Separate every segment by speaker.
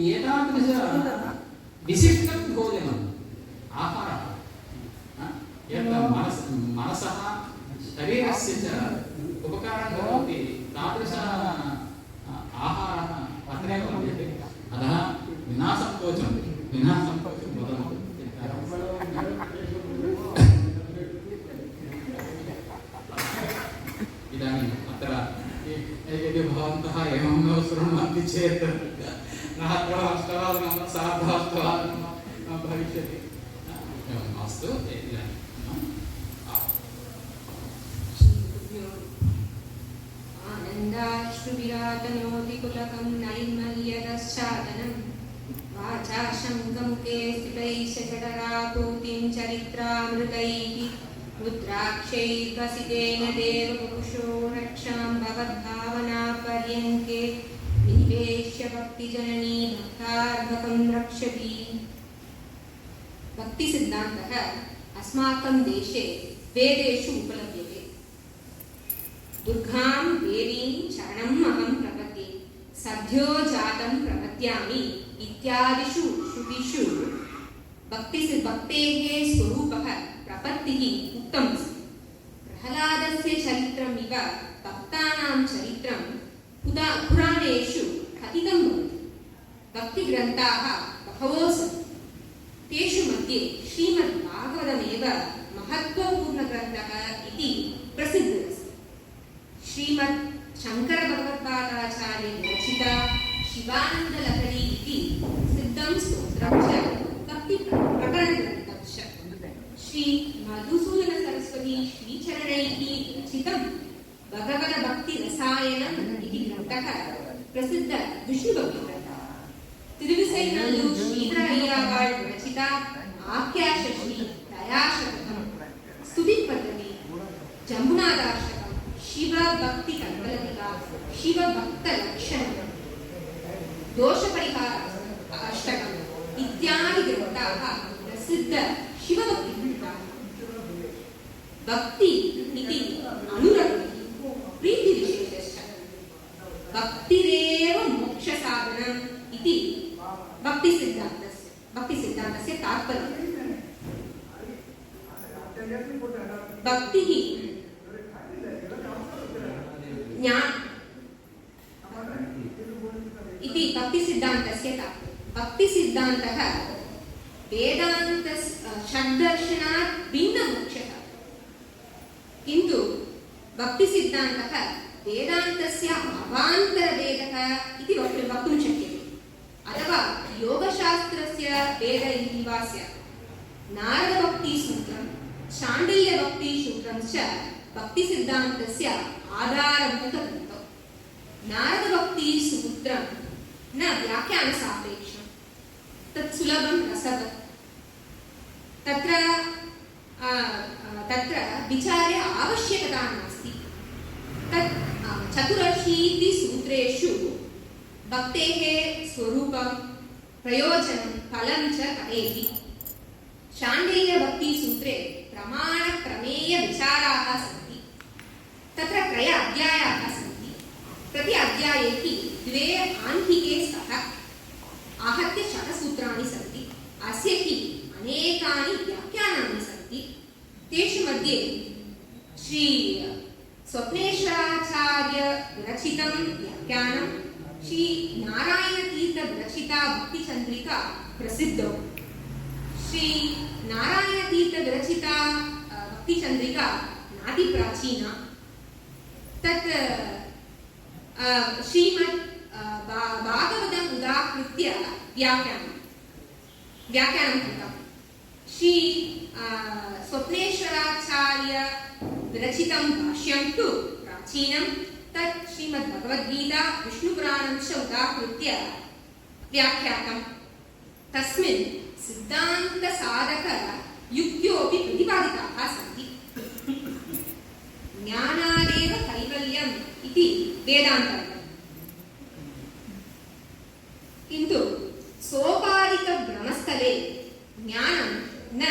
Speaker 1: एतादृश विशिष्टभोजनम् आहारः यत् मनसः शरीरस्य च उपकारं करोति तादृश आहारः अत्रैव लभ्यते। अतः विनासङ्कोचं वदन्तु। इदानीम् अत्र यदि भवन्तः एवं न शृण्वन्ति चेत् रात्रौ अष्टवादनं सार्धाष्टवादनं भविष्यति। एवम् अस्तु।
Speaker 2: आनन्दाश्रुविरातनोतिकुलकं नैर्मल्यदश्चादनं वाचा शङ्खमुखे स्थितैश्चटरापूतिं चरित्रामृतैः रुद्राक्षैर्वसितेन देवपुरुषो रक्षां भवद्भावनापर्यङ्के निवेश्य भक्तिजननी भक्तार्भकं रक्षति। भक्तिसिद्धान्तः अस्माकं देशे वेदेषु उपलभ्यते। दुर्गां देवीं शरणम् अहं प्रपद्ये सद्यो जातं प्रपद्यामि इत्यादिषु श्रुतिषु भक्तेः स्वरूपः प्रपत्तिः उक्तमस्ति। प्रह्लादस्य चरित्रमिव भक्तानां चरित्रं पुराणेषु कथितं भवति। भक्तिग्रन्थाः बहवो सन्ति। तेषु मध्ये श्रीमद्भागवतमेव महत्त्वपूर्णग्रन्थः इति प्रसिद्धः अस्ति। श्रीमद् शङ्करभगवत्पादाचार्य विरचिता शिवानन्दलहरी इति सिद्धं स्तोत्रं च भक्तिप्रकरणग्रन्थं च श्री मधुसूदन सरस्वती श्रीचरणैः रचितं भगवद्भक्तिरसायनम् इति ग्रन्थः प्रसिद्ध विष्णुभक्तिग्रन्थः। तिरुविसैनल्लूर् श्रीधर अय्यावाळ् विरचिता आख्याशश्री दयाशतकं स्तुतिपद्धति जम्बुनाथाष्टकं शिवभक्तिकल्पलतिका शिवभक्तलक्षणं दोषपरिहार अष्टकम् इत्यादि ग्रन्थाः प्रसिद्ध शिवभक्तिग्रन्थाः। भक्ति इति अनुरक्तिः प्रीतिविशेषश्च भक्तिरेव मोक्षसाधनम् इति भक्तिसिद्धान्तस्य तात्पर्यम्। भक्तिः इति भक्तिसिद्धान्तस्य तात्पर्यम्। भक्तिसिद्धान्तः वेदान्त षड्दर्शनात् भिन्नमोक्षः, किन्तु भक्तिसिद्धान्तः वेदान्तस्य अवान्तरभेदः इति वक्तुं शक्यते, अथवा योगशास्त्रस्य भेद इति वा स्यात्। नारदभक्तिसूत्रं शाण्डिल्यभक्तिसूत्रं च भक्तिसिद्धान्तस्य आधारभूतग्रन्थौ। नारदभक्तिसूत्रं न व्याख्यानसापेक्षं, तत् सुलभं रसवत्। तत्र विचारे आवश्यकता नास्ति। तत् 84 सूत्रेषु भक्तेः स्वरूपं प्रयोजनं फलं च कथयति। शाण्डिल्यभक्तिसूत्रे प्रमाणप्रमेयविचाराः सन्ति। तत्र 3 अध्यायाः सन्ति। प्रति अध्याये 2 आह्निके स्तः आहत्य 100 सूत्राणि सन्ति। अस्य हि अनेकानि व्याख्यानानि सन्ति। तेषु मध्ये श्री स्वप्नेश्वराचार्य विरचितं व्याख्यानं, श्री नारायणतीर्थ विरचिता भक्तिचन्द्रिका प्रसिद्धौ। श्री नारायणतीर्थ विरचिता भक्तिचन्द्रिका नातिप्राचीना। तत् श्रीमद् भागवतम् उदाहृत्य व्याख्यानं कृतं। श्री स्वप्नेश्वराचार्य विरचितं भाष्यं तु प्राचीनं। तत् श्रीमद्भगवद्गीता विष्णुपुराणं च उदाहृत्य व्याख्यातं। तस्मिन् सिद्धान्तसाधक युक्त्योऽपि प्रतिपादिताः सन्ति। ज्ञानादेव कैवल्यम् इति वेदान्तः, किन्तु सोपादिकभ्रमस्थले ज्ञानं न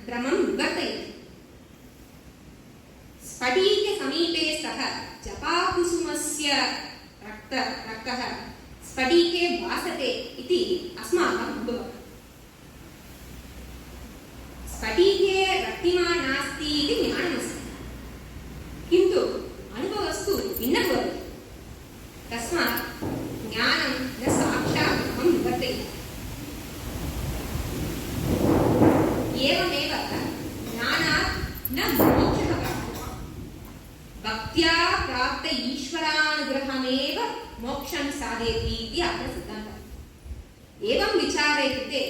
Speaker 2: भ्रमं निवर्तयति। स्फटिके समीपे सः जपाकुसुमस्य रक्तः स्फटिके भासते इति विचारे कृते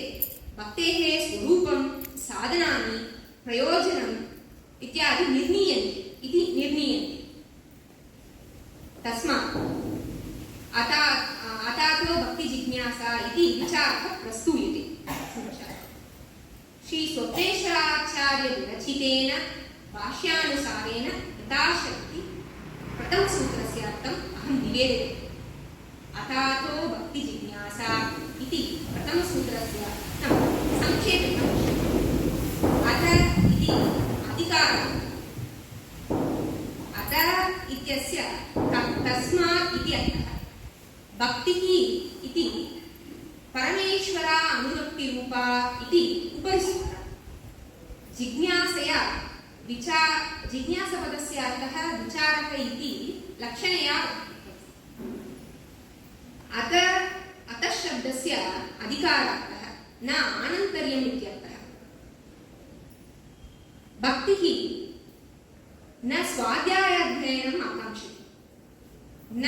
Speaker 2: भक्तेः स्वरूपं साधनानि प्रयोजनम् इत्यादि निर्णीयन्ते तस्मात् अतातो भक्तिजिज्ञासा इति विचारः प्रस्तूयते। श्री स्वप्नेश्वराचार्य विरचितेन भाष्यानुसारेण यथाशक्ति प्रथमसूत्रस्य अर्थम् अहं निवेदये। अतातो भक्तिजिज्ञासा इति प्रथमसूत्रस्य अर्थं संक्षेपेण अत इति अधिकारः। अत इत्यस्य तस्मात् इति अर्थः। भक्तिः इति परमेश्वरा अनुरक्तिरूपा इति उपरिसूत्रः। जिज्ञासपदस्य अर्थः विचारः इति लक्षणया अतः शब्दस्य अधिकारार्थः न आनन्तर्यम् इत्यर्थः। भक्तिः न स्वाध्यायाध्ययनम् आकाङ्क्षते, न